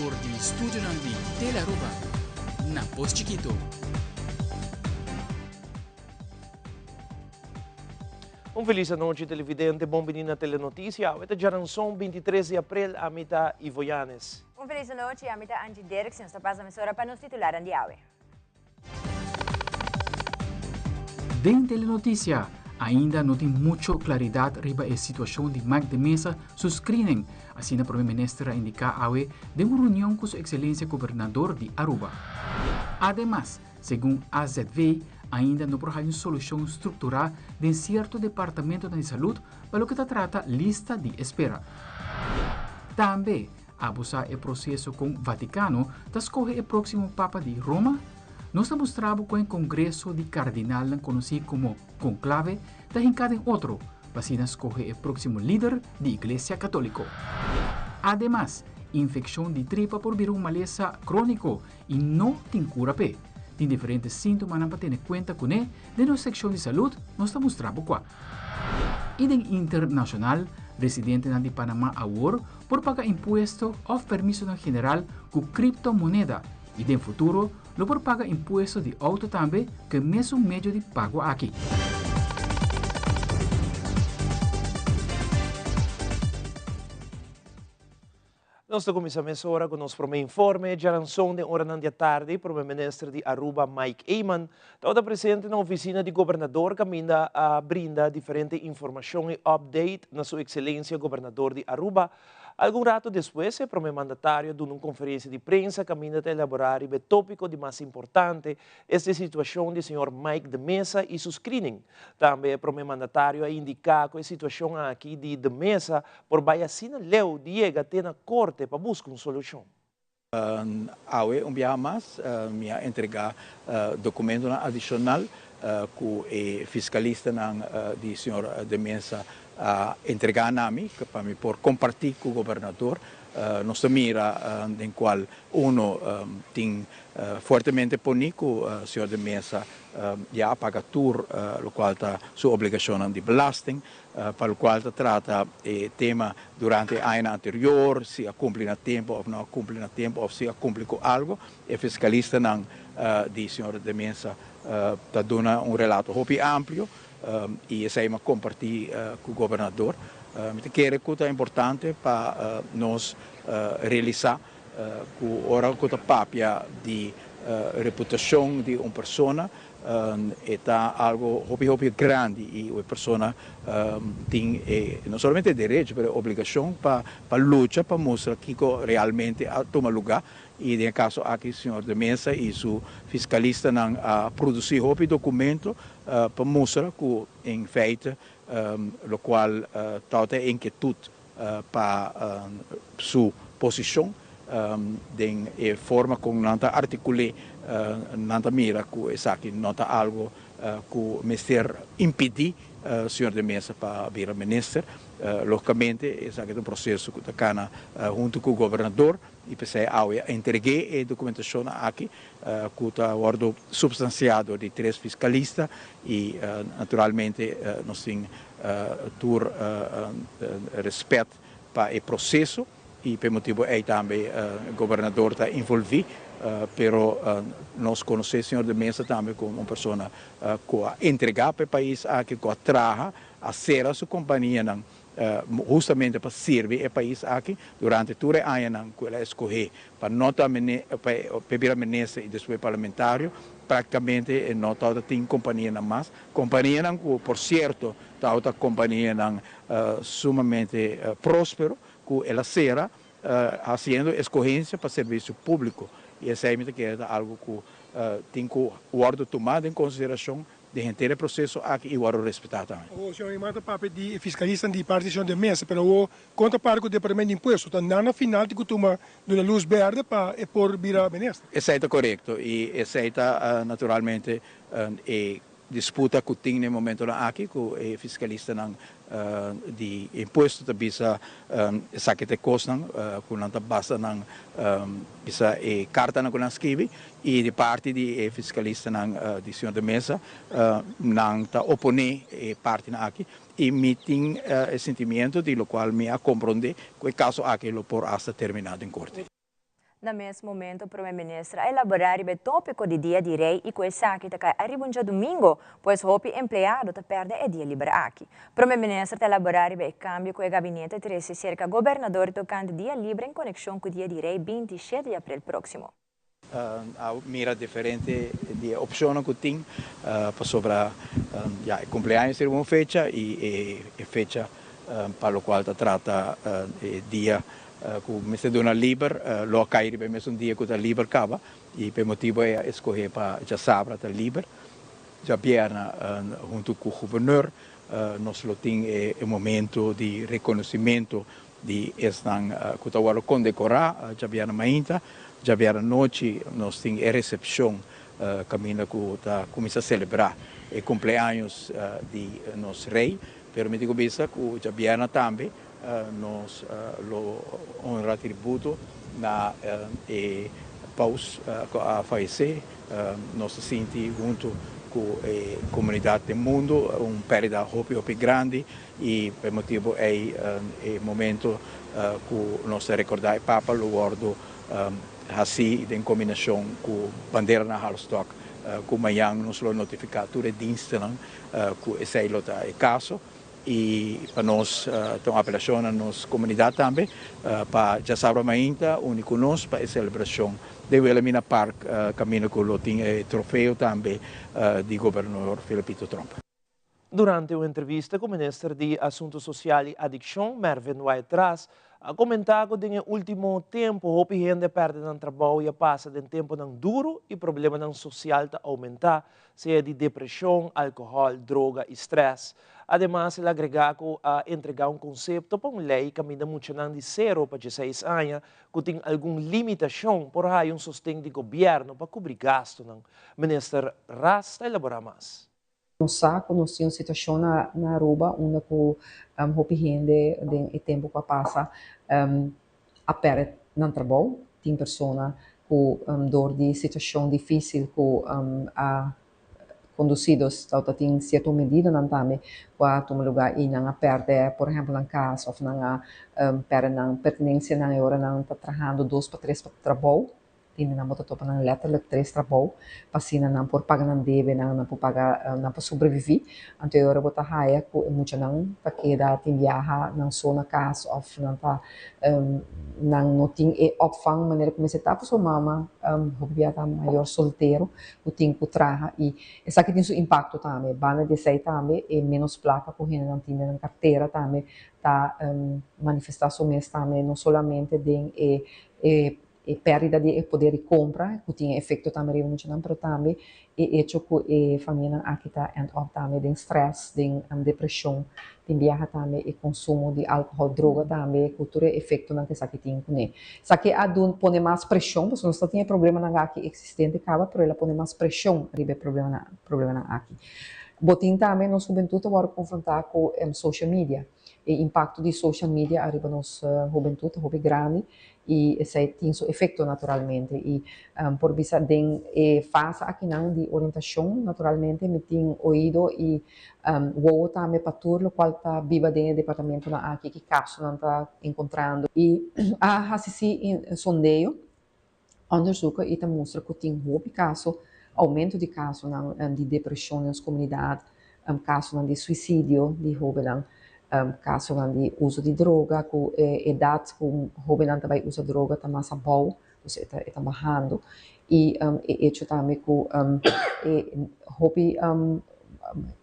professor de Estúdio de Tele-Aruba, na Pos Chiquito. Feliz noite, televidente. Bom menino na Telenotícia. Esta geração 23 de abril, a mitad Ivoyanes. Feliz noite, a mitad Angie Derksen. Esta passa a emissora para nos titular de hoje. Em Telenotícia, ainda não tem muita claridade sobre a situação de Mike de Mesa, seu screening. Assim, o primeiro-ministro indica hoje de uma reunião com sua excelência governador de Aruba. Además, segundo AZV, ainda não há uma solução estrutural de certo departamento de saúde para o que trata lista de espera. Também, abusar o processo com o Vaticano, para escolher o próximo Papa de Roma. Nós mostramos com o Congresso de Cardinal, conhecido como Conclave, da hincada em outro, para escolher o próximo líder da Igreja Católica. Además, infecção de tripa por vir uma maleza crônico e não tem cura pé. Tem diferentes sintomas para ter em conta com ele, de nossa secção de saúde, nós mostramos qual. E em internacional, residente de Panamá agora por pagar imposto ou permisso general com criptomoeda e no futuro, lo por pagar imposto de auto também, que é o mesmo meio de pago aqui. Nós começamos agora com o nosso primeiro informe. Já lançou de hora da tarde, o primeiro-ministro de Aruba, Mike Eyman, está presente na oficina de governador, que brinda diferente informação e update na sua excelência governador de Aruba. Algum rato depois, o primeiro mandatário deu uma conferência de prensa que a elaborar o tópico de mais importante, esta situação do senhor Mike de Mesa e seu screening. Também o primeiro mandatário indica que a situação aqui de Mesa por Baiacina Leu diega ter na corte para buscar uma solução. Hoje, dia mais, me entregar documento adicional que o fiscalista do senhor de Mesa entregar a mim, para me por compartilhar com o governador. Nós mira em qual tem fortemente punido o senhor de Mesa já paga tudo, o qual está sua obrigação de belasting, para o qual trata o tema durante o ano anterior, se cumpre no tempo ou não cumpre no tempo, ou se cumpre com algo. O fiscalista do senhor de Mesa está dando relato amplo. E essa é uma compartilha com o governador. Que é importante para nós realizar que ora que a papia de reputação de uma pessoa está algo grande e a pessoa tem não somente direito, mas obrigação para lutar para mostrar que realmente toma lugar. E no caso aqui o senhor de Mesa e o fiscalista produzir o documento para mostrar que em feito o qual está inquietude para sua posição de forma como não articule não mira que essa aqui não está algo que o ministério impedir o senhor de Mesa para vir ministro. Logicamente, esse é um processo que está junto com o governador e pensei entreguei a documentação aqui que está substanciado de 3 fiscalistas e naturalmente nós temos todo respeito para o processo e por motivo aí também o governador está envolvido. Pero nós conhecemos o senhor de Mesa também como uma pessoa que entregar para o país, que trabalha a ser a sua companhia justamente para servir o país aqui durante todo o ano que ela escolheu para não para primeiro-ministro e depois parlamentar. Praticamente não tem companhia mais. Companhia que, por certo, está outra companhia sumamente próspero que ela será fazendo escolhência para serviço público. E essa é algo que tem que tomar em consideração de inteiro processo aqui e o respeitar também. O senhor manda papel de fiscalista de partição de mesa, mas o conta para o departamento de imposto, então na final de que toma uma luz verde para por virar ministro. Essa é correto e essa é naturalmente disputa que tem no momento aqui com o fiscalista de imposto da bisa sakit kosnang kunang tabasa ng bisa carta na kunang escrevi e de parte de fiscalista de senhor de Mesa nang ta opone parte na aqui e meeting sentimento de lo qual me a compreender que o caso aqui lo por hasta terminado em corte. No mesmo momento, o primeiro-ministro elaborar o tópico de dia de rei e coisa que está arriba um domingo, pois o empregado está perde o dia livre aqui. O primeiro-ministro elaborar o câmbio com o gabinete de cerca governador tocando dia livre em conexão com o dia de rei 27 de abril próximo. A mira diferente de opções que tem para sobre o cumpleaños de uma fecha e fecha para o qual trata dia que me se dona livre, lo cair bem mesmo dia que está livre acaba e por motivo é escolher para já sabe está livre, já perna junto com o governador nós lo tem um momento de reconhecimento de estão que está agora condecorar já perna mainta já a noite nós temos a recepção caminho que está começa a celebrar o cumpleaños de nosso rei, pero me digo bisa que já viana também nós lo honra tributo na paus a falecer nós se sente junto com a comunidade do mundo perda hope grande e por motivo é momento que nós recordar o Papa lo guardo assim em combinação com bandeira na Halstock com amanhã nos lo notificar tudo é diensten que esse é caso e para nós então apelação na nossa comunidade também para já sabe ainda único nós para a celebração de Wilhelmina Park caminho que lo tem troféu também de governador Felipito Trump. Durante uma entrevista com o ministro de Assuntos Sociais e Adicção, Mervyn White-Ras, a comentar que no último tempo, a gente perde no trabalho e passa de tempo duro e problema social está aumentar, seja de depressão, álcool, droga e estresse. Además, ele agrega a entregar conceito para uma lei que caminha muito de 0 para 16 anos, que tem alguma limitação por aí sustento de governo para cobrir gasto. O ministro Ras está elaborando mais. No saco, nós tínhamos situação na Aruba, onde o gente de tempo que passa a perde no trabalho, tem pessoas com dor de situação difícil com a conduzidos, então tem certa medida não também para tomar lugar e não perde, por exemplo, na casa ou não perde na pertenência na hora não está trabalhando 2 para 3 para trabalho. Tinha na moto topa na letra 3 trabalho, passina não por pagar não deve não por pagar não para sobreviver, então eu botar raia com muito não para que dá tem viaja não só na casa ou não tá não tem opvang maneira como se tá para sua mama viaja maior solteiro o tem que trabalhar e essa que tem seu impacto também, bana de sei também e menos placa correndo não tem na carteira também tá manifestação mesmo também não somente de e perdita di poder de compra, que tinha efeito também muito não, mas também e hecho que a família aqui está end up também de stress, de depressão, de viaja também e consumo de álcool, droga também, que tudo é efeito não que isso aqui tem com ele. Isso aqui adun põe mais pressão, porque nós tinha problema na aqui existente acaba, mas ela põe mais pressão, ribe problema na aqui. Botin também nós juventude agora confrontar com social media. O impacto de social media arriba nos juventude, hobby grande e esse tem seu efeito naturalmente e por vista de fase aqui não de orientação naturalmente me tem ouído e vou também para tudo o qual está viva dentro do departamento na aqui que caso não está encontrando e a assistir sondeio underzoeken e mostra que tem caso aumento de casos de depressão nas comunidades caso de suicídio de jovens caso de uso de droga, com idade que o jovem também usa droga, está mais bom, está bajando. E hecho também que hobby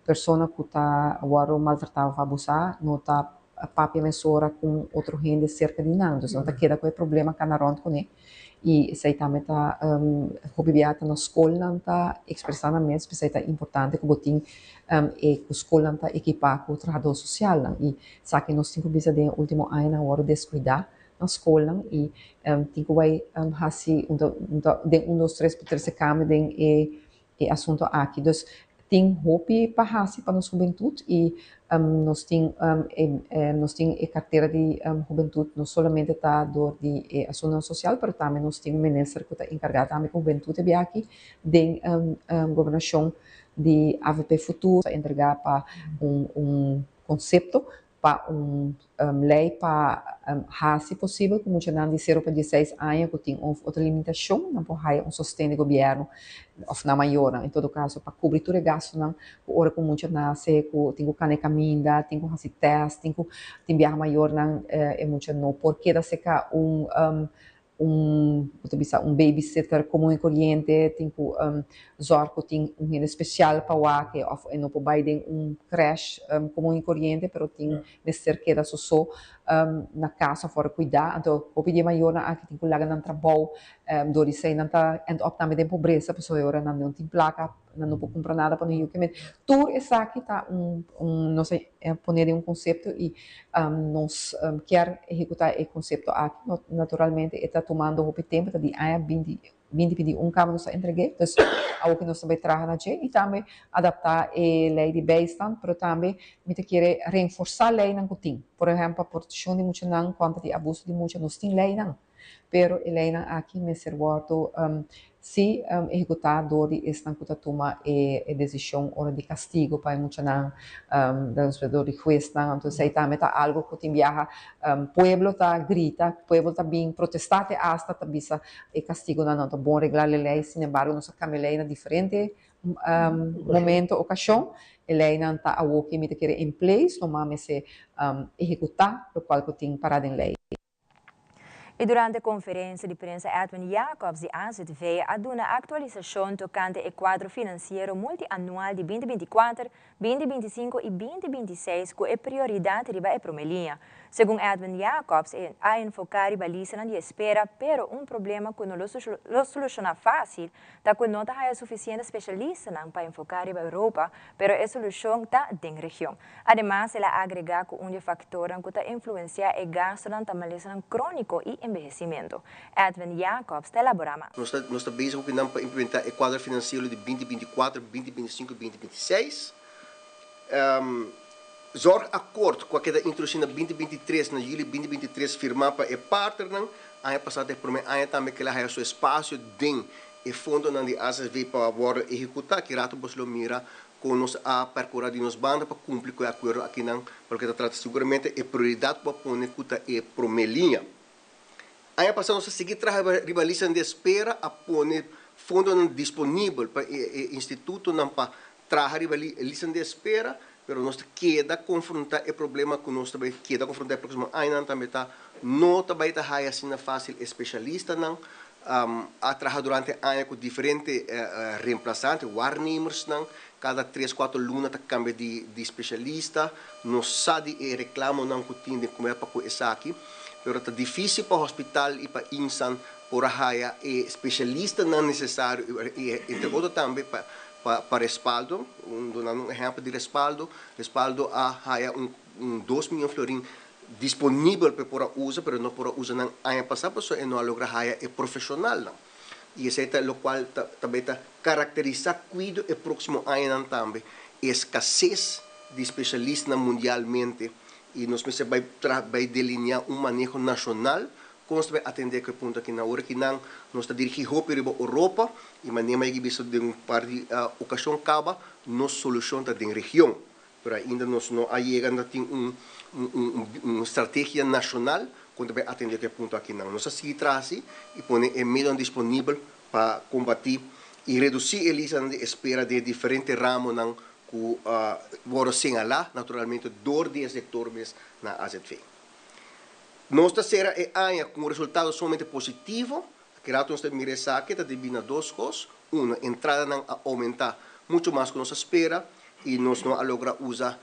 pessoa que está agora maltratada, abusar, não está papi mesora com outro gente cerca de nada, então está queda com o problema canaronte com ele. E sei também está hobby viata na escola não está expressando mesmo, sei está importante que botin e a escola está equipada com o trabalhador social e sabe que nós temos que de último ano na hora descuidar na escola e tem que vai assim de dos três por terceiro câmbio de assunto aqui, então tem hobby para nossa juventude e nós tem a carteira de juventude não somente está do de ação social, mas também nós tem ministro que está encarregado também com juventude de aqui de governação de AVP futuro entregar para conceito para lei para se possível, como já não de 0 para 16 anos, que tem outra limitação, não pode ter sustento do governo, ou na maior, em todo caso, para cobrir todo o gasto, não, hora com muito nasce, tem que caneca minda, tem que fazer teste, tem viajar maior, não, é muito não, porque da seca babysitter comum e corriente, tem que zorgo tem especial para o que não pode creche comum e corriente, pero tem necessário que só na casa fora cuidar, então o pedir maior aqui tem que lagar no trabalho, dori sei não tá também tem pobreza, pessoa agora não tem placa, não pode comprar nada para não que tudo isso aqui tá não sei poner conceito e nós quer executar o conceito aqui naturalmente está tomando o tempo de 20 câmara nos entreguei, então algo que nós também trabalhamos e também adaptar a lei de beistan, mas também me quer reforçar a lei não tem, por exemplo, a proteção de muitos não contra de abuso de muitos nós tem lei não, pero a lei não aqui me servo se executador estão que toma a decisão hora de castigo para muitos não dos de juez não, então aí também tá algo que tem viaja pueblo tá grita, pueblo tá bem protestar hasta tá bisa e castigo não tá bom reglar a lei, sin embargo nós cambiamos lei na diferente momento, ocasião, a lei não tá algo que me quer em place, normalmente se executar o qual que tem parado em lei. E durante a conferência de prensa, Edwin Jacobs, de AZV, aduna a atualização tocante ao quadro financeiro multianual de 2024, 2025 e 2026, com a prioridade riba e promelinha. Segundo Edwin Jacobs, a enfocar riba lista de espera, pero problema que não lo soluciona fácil, da que não há suficiente especialista para enfocar riba Europa, pero a solução está em região. Además, ela agrega que factor que influencia o gasto da tamalização crônico e envelhecimento. Edwin Jacobs te elabora mais. Nós estamos bezig para implementar o quadro financeiro de 2024, 2025 e 2026. Zorg akkoord com aquela introdução na 2023, na julho 2023, firmar para o partner, ano passado por mim, ano também que ela tem seu espaço dentro e fundo na de ASV para agora executar, que rato você mira com nós a percorrer de nos banda para cumprir com o acordo aqui não, porque está tratando seguramente é prioridade para pôr cuta e promelinha. Ano passado nós seguir trabalhando rivalização de espera a pôr fundo disponível para o instituto não para trabalhar rivalização de espera, pero nós queda confrontar o problema que nós também queda confrontar o próximo ano também tá não também tá aí assim fácil especialista não a trabalhar durante ano com diferentes reemplaçantes waarnemers não cada 3-4 lunas tá cambia de especialista nós sabe e reclamo não que tem de como é para começar aqui pero tá difícil para o hospital e para insan por aí especialista não necessário e entre outros também para respaldo, dando exemplo de respaldo a 2 milhões de florins disponível para usar, mas não para usar no ano passado, porque não logra é profissional. Não. E isso é o qual também caracteriza cuido o próximo ano também, escassez de especialistas mundialmente, e nós vai delinear manejo nacional, como atender que ponto aqui na hora que não nós está dirigindo para a Europa e maneira que visto de par de ocasião acaba nos solução da região para ainda nós não chegando tem uma estratégia nacional quando vai atender que ponto aqui não nós seguir traz e põe o meio disponível para combater e reduzir a lista de espera de diferentes ramos não que vão señalar naturalmente dor de sectores na AZV. Nossa será ano com resultado somente positivo, que rato nós temos que está devendo duas coisas. Uma, entrada não aumentar muito mais que nós espera e nós não logra usar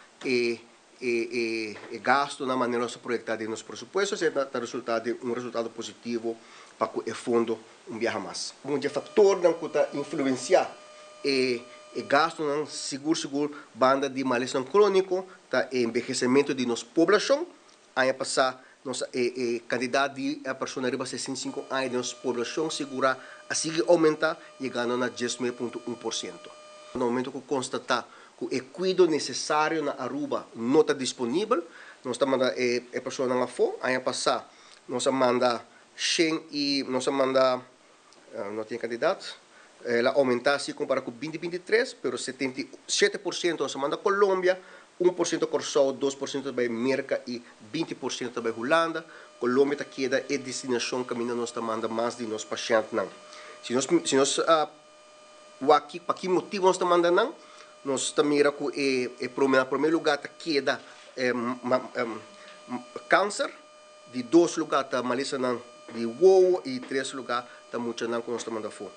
gasto na maneira de projetar de nosso pressuposto, será resultado de resultado positivo para que o fundo viaje mais. Um fator que está influenciar e gasto não seguro banda de malestar crônico, tá envelhecimento de nossa população, ano passado nossa quantidade de pessoas arriba 65 anos de nossa população segura a seguir aumentar chegando a 10,1%. No momento que constatar que o cuidado necessário na Aruba não está disponível, nós estamos mandando a pessoa na fome, ano passado nós manda 100 e nós manda não tem candidato, ela aumentar se comparado com 2023, pero 77% nós manda Colômbia, 1% Corsol, 2% bij Merca e 20% bij Holanda. Colômbia queda é destinação que ainda nós manda mais de nós pacientes não. Se nós aqui para que motivo nós manda não, nós mira que é primeiro lugar queda câncer, de 2 lugares tá malícia não, de wow e 3 lugares tá muito não que nós manda for.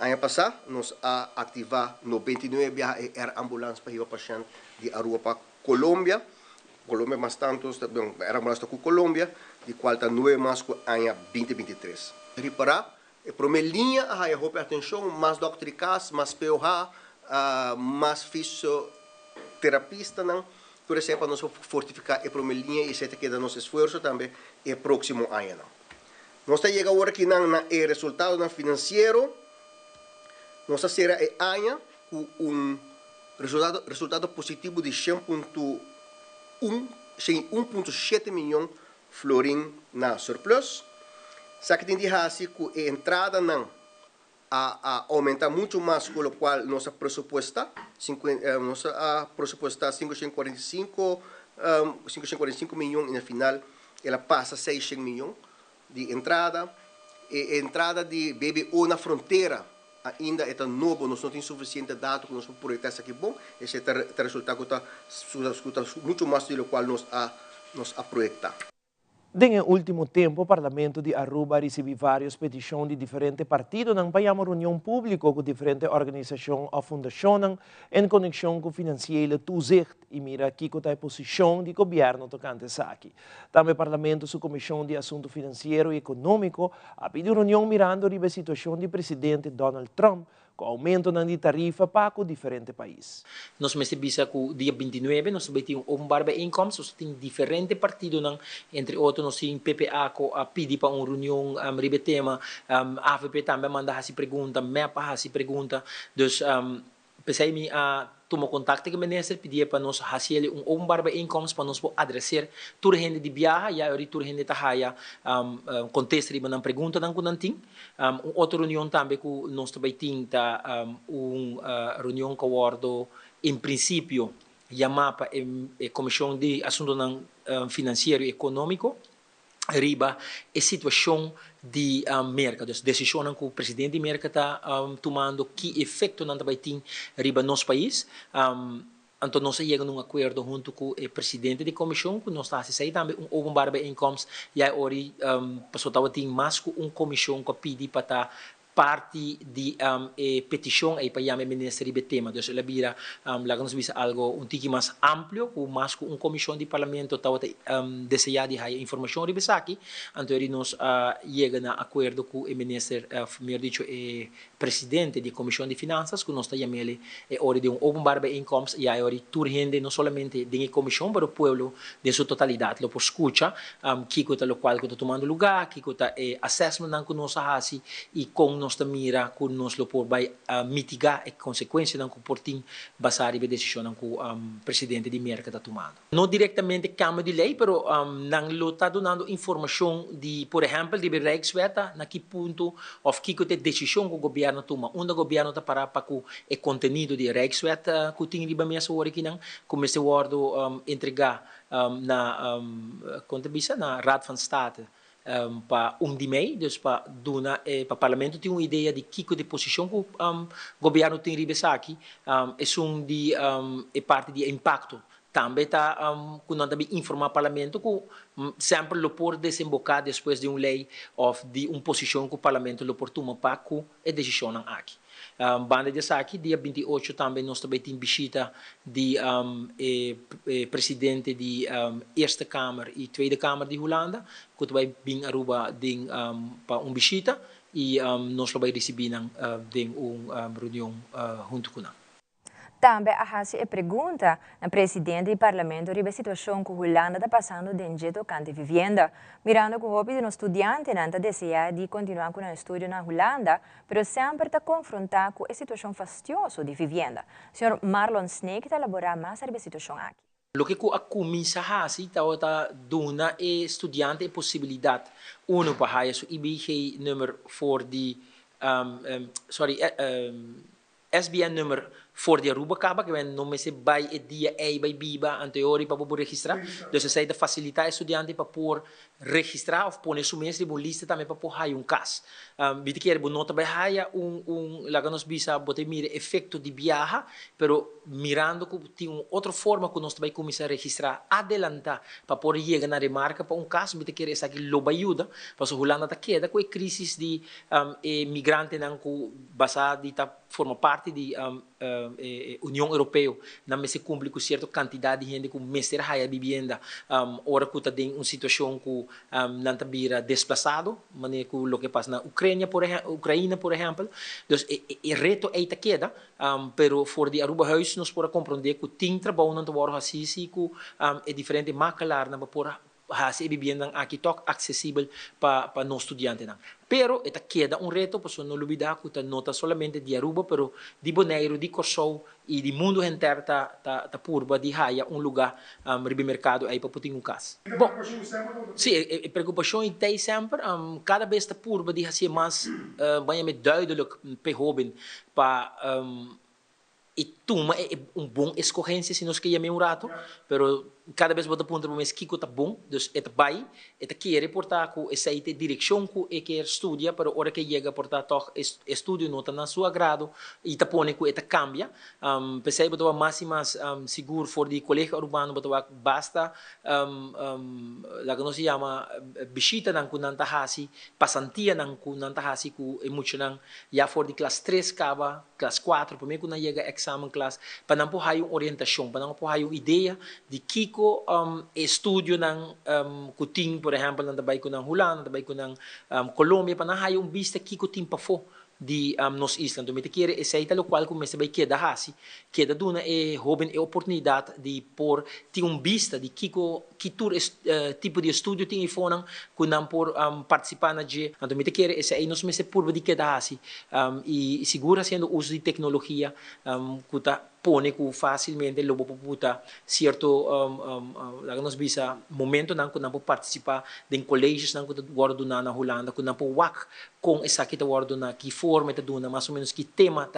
Ano passado nós ativar 99 viagens era ambulância para o paciente de Aruba para Colômbia. Colômbia mais tantos, era ambulância com Colômbia, de qual está 9 mais com ano 2023. Reparar, a primeira linha a roupa atenção, mais doctoricas, mais POH, mais fisioterapista, não? Por isso, para nós fortificar a primeira linha e isso que dá nosso esforço também é próximo ano. Nós estamos chegando agora aqui no resultado financeiro. Nós será ano com resultado positivo de 1,7 milhão florim na surplus. Só que tem que dizer que a entrada não aumenta muito mais, com o qual nossa pressuposta, nossa pressuposta 545 milhões e no final ela passa 600 milhões de entrada. E entrada de BBO na fronteira ainda é novo, nós não temos suficiente dados para nós projetar isso aqui bom. Esse resultado está muito mais do que nós projetar. En el último tiempo, el Parlamento de Aruba recibió varias peticiones de diferentes partidos para una reunión pública con diferentes organizaciones o fundaciones en conexión con financiera toezicht y mira aquí con la posición del gobierno tocante a aquí. También el Parlamento, su Comisión de Asuntos Financieros y Económicos, ha pedido reunión mirando la situación del presidente Donald Trump com aumento na tarifa para diferentes países. Nós percebemos que o dia 29 nós vamos ter uma bijeenkomst, nós temos diferentes partidos, entre outros nós temos PPA que pede para uma reunião sobre o tema, AFP também manda essa pergunta, MEPA essa pergunta, então pensei tomou contato com o ministro, pedia para nós fazer uma bijeenkomst para nós adressar toda a gente de viagem, e aí toda a gente está aí, contesta uma pergunta que nós temos. Outra reunião também que nós também temos, uma reunião que aborda, em princípio, chamada a Comissão de Assuntos Financeiros e Econômicos, riba a situação de mercado, a decisão que o presidente de mercado está tomando, que efeito não vai ter riba nosso país. Então, nós chegamos a um acordo junto com o presidente da comissão, que nós estamos fazendo também uma bijeenkomst, e agora passou a ter mais que uma comissão que pede para estar parte de petição aí para o ministro do tema. Então, ela vira, lá nós vimos algo tique mais amplo, com mais que uma comissão de parlamento estava desejando de informação sobre isso aqui. Então, nós chegamos a um acordo com o ministro, melhor dito, o presidente da comissão de finanças, que nós estamos chamando hora de uma bijeenkomst, e agora toda gente, não somente da comissão, mas o povo de sua totalidade, lo escuta, que está o qual está tomando lugar, que está assessment que nós fazemos, e com nós mira que nós vai mitigar as consequências do comportamento baseado na decisão que o presidente de mercado está tomando. Não diretamente Câmara de Lei, mas não está dando informação de, por exemplo, de Rijkswet, na que ponto ou que é a decisão que o governo toma. Onde o governo está para o conteúdo de Rijkswet que tem de mesa hora que não comece a entregar na Raad van State para de mei, dus para dona para parlamento tem uma ideia de que de posição que o governo tem ribes aqui, é de parte de impacto. Também está quando também informar o parlamento que sempre lo pode desembocar depois de uma lei ou de uma posição que o parlamento lo pode tomar para que a decisão aqui. Banda de aqui, dia 28 também nós também temos visita de presidente de Eerste Kamer e Tweede Kamer de Holanda, que vai vir a Aruba para uma visita e nós vamos receber uma reunião junto com ela. Também a pergunta ao presidente do parlamento sobre a situação que a Holanda está passando dentro do campo de vivenda. Mirando que o hobby de um estudante não deseja de continuar com o estudo na Holanda, mas sempre está confrontado com a situação fastidiosa de vivenda. O senhor Marlon Snake está elaborando mais sobre a situação aqui. O que a comissão está dando a estudante a possibilidade, para o IBG número for de, SBN nummer voor de Aruba acaba, que não me se vai e dia e vai biba anteriori para poder registrar. Então essa da facilitar estudante para por registrar ou pôr sua mestre uma lista também para por haya caso. Vite que é nota vai haya lá que nós bisa botar mira efeito de viaja, pero mirando que tem outra forma que nós vai começar a registrar adelantar para por chegar na remarca para caso vite que essa aqui loba ajuda, para so Holanda tá queda com a crise de migrante não que basada de forma parte da União Europeia, não se cumpre com certa quantidade de gente que mestre haya vivienda, ora que tem uma situação que não tá vira desplazado, maneira que o que passa na Ucrânia, por exemplo, então o reto é ita queda, pero for de Aruba huis nós pora compreender que tem trabalho não tá assim que é diferente macalar na por hasi vivienda aqui toc acessível para nós estudiantes não. Pero esta queda reto, pues não olvidar que nota solamente de Aruba, pero de Bonaire, de Corsou e de mundo inteiro tá purba de Haia lugar ribe mercado aí para poder caso. Bom, sim, a preocupação é sempre cada vez tá purba de assim mais bem duidelijk para jovem para e toma é bom escorrência se nós queremos um rato, pero cada vez bota ponto para kiko tá bom, dus et vai, et quer reportar com essa direção que quer estudia, pero hora que chega portar toch estudio nota na sua grado e tá pone que et cambia, pensei botar mais seguro for de colégio urbano botar basta lá que nós se chama visita nan kunanta hasi, pasantia nan kunanta hasi ku muito nan já for de classe 3 caba, classe 4, para mim quando chega exame classe, para não por orientação, para não por ideia de que estudio ng kuting, por exemplo, ng tabay ko ng Holanda, tabay ko ng Colombia, panahayong vista kiko timpafo di nos Island. Dumite kire essa ita lo qual come se vai queda hasi, queda duna e joven e oportunidade de por ti vista de kiko kitur tipo de estudio ting ifonang kunang por participar na je. Dumite kire essa aí nos mese purba di queda hasi e segura sendo uso de tecnologia kuta pone que facilmente lobo puta certo lá nos bisa momento não quando participar de colégios não quando guardo na Holanda quando po wak com essa que tá guardo na que forma tá duna mais ou menos que tema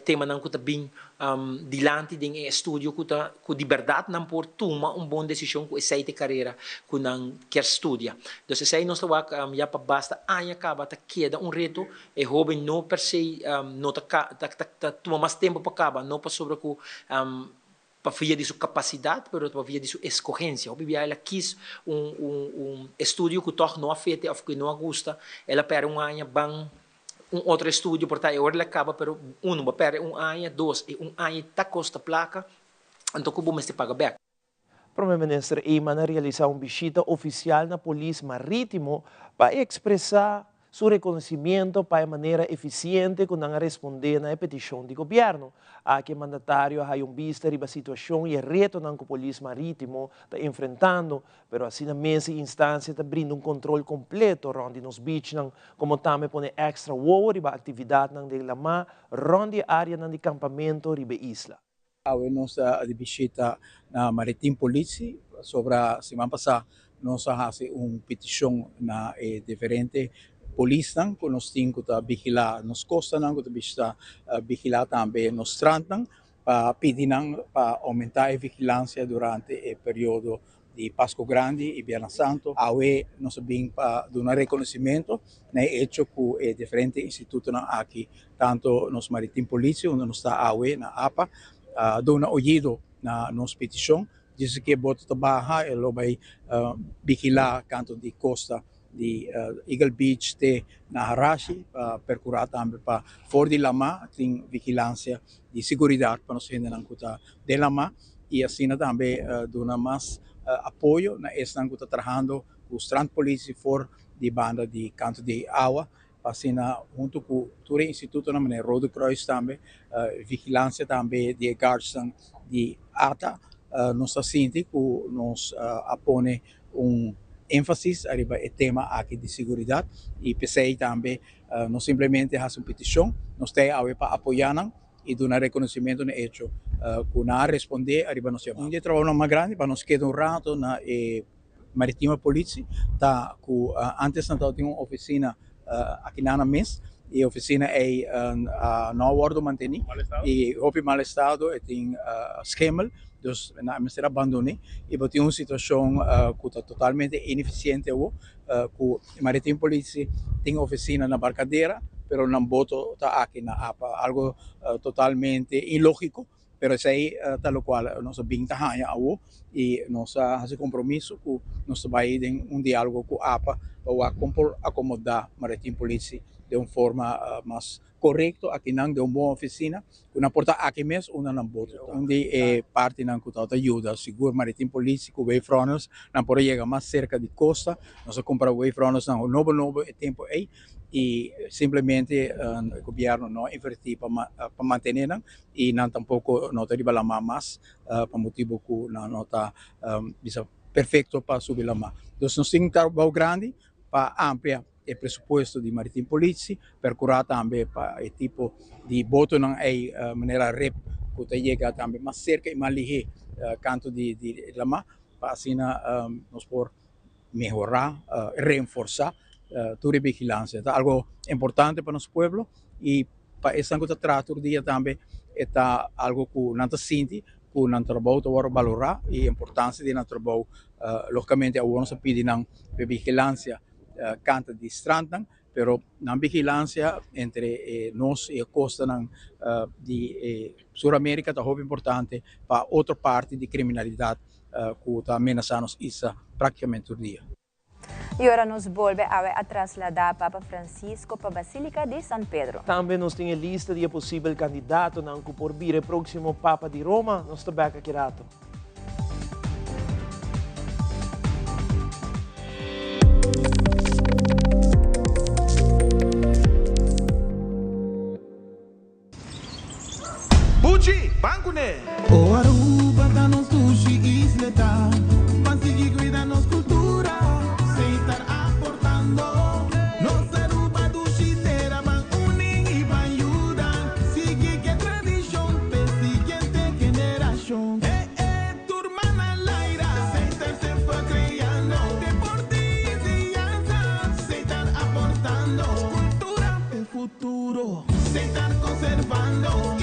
tema não quando bem dilante de estudio kuta ku de verdade não por toma bom decisão com essa carreira que não quer estudia então se aí nós wak já para basta acaba tá queda reto e jovem não per se não tá toma mais tempo para acabar não para sobre que para via de sua capacidade, mas para via de sua escorrência. O bebê ela quis estúdio que toch não afeta ou que não gosta, ela perde ano bang outro estúdio por aí ela acaba, pero vai perde ano, dois e ano tá costa placa, então que bom este paga back. O primeiro-ministro Eyman realizou visita oficial na Polícia Marítimo para expressar seu reconhecimento para a maneira eficiente com a responder na petição do governo. Aqui o mandatário ha vista a situação e o reto que a Polícia Marítimo está enfrentando, mas assim na mesma instância está abrindo controle completo onde nos beach, como também põe extra wow riba atividade de lama, onde a área de acampamento riba isla. Nossa visita na Maritime Police sobre a semana passada, nós fizemos petição na diferente polícia que nós temos que vigilar nos costas, que bisa vigilar também nos strands, para pedir para aumentar a vigilância durante o período de Páscoa Grande e Viernes Santo. Awe nós vim para dar reconhecimento na hecho que diferentes institutos aqui, tanto nos Maritime Police, onde nós está Awe na APA, dar ouvido na nossa petição, diz que bota trabalha, ele vai vigilar canto de costa di Eagle Beach te na Harashi percurar também para fora de Lama tem vigilância de segurança para nós ainda não cuta de Lama e assim também dona mais apoio na esta não cuta trabalhando o Strand Police for de banda de canto de água assim junto com o instituto na maneira Rodo Croix também vigilância também de guards de ATA nós sente que nos apone ênfase arriba o tema aqui de segurança e pensei também não simplesmente fazer uma petição, nós temos para apoiar e dar reconhecimento no hecho que não responder arriba nós temos. Um trabalho mais grande para nós quedar rato na Maritime Police, tá que antes não tinha uma oficina aqui na mês e a oficina é não guardo manteni e houve mal estado e tem schemel, dus na ministra abandonei e botou uma situação que está totalmente ineficiente que Maritime Police tem oficina na Barcadeira, pero não boto está aqui na APA, algo totalmente ilógico. Pero isso aí, tal qual, nós bem tahanha ao e nós fazemos compromisso que nós vai ter diálogo com a APA para acomodar Maritime Police de uma forma mais correta, aqui não de uma boa oficina, que não porta aqui mesmo, não bota. Onde é parte não que está ajuda, seguro Maritime Police, que o Wavefronters não pode chegar mais cerca de costa, nós compramos o Wavefronters não novo tempo aí e simplesmente o governo não investir para manter e não tampouco não está ribalando mais para motivo que não está perfeito para subir lá mais. Então nós temos um trabalho grande para ampliar o pressuposto de Maritime Police, procurar também para o tipo de voto não é maneira rep que chega também mais cerca e mais ligeiro canto de lama para assim nós por melhorar, reforçar toda a vigilância. É algo importante para nosso povo e para essa coisa trato dia também é algo que não se sente que não trabalho para valorar e a importância de não trabalho logicamente a nós pede não vigilância canta de strand, pero na vigilância entre nós e a costa de Sul-América está muito importante para outra parte de criminalidade que está ameaçando isso praticamente todo dia. E agora nos volve a trasladar Papa Francisco para a Basílica de San Pedro. Também nós temos lista de possível candidato não que por vir o próximo Papa de Roma, nós estamos aqui rato. Buci, bancune! O Aruba da nos sushi isleta, Pansigi cuida nos cultura, se estar aportando, nos Aruba dushi tera van uning y van ayudan, sigue que tradición, pe siguiente generación. Tu hermana Laira, se estar se fue creando, deportes y danza, se están aportando, cultura, el futuro, se están conservando.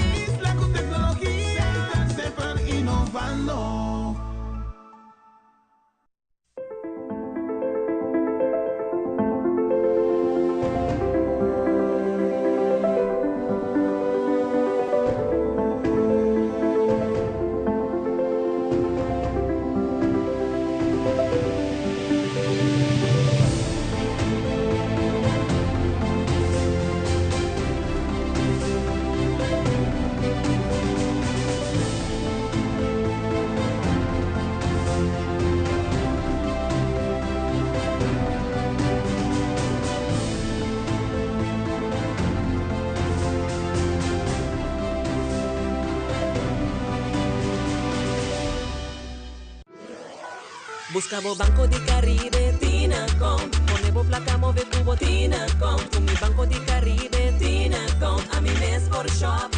Buscamos Banco de Caribe, Tinacom. Ponemos placa, move cubo, Tinacom. Con mi Banco de Caribe, Tinacom. A mi mes por shop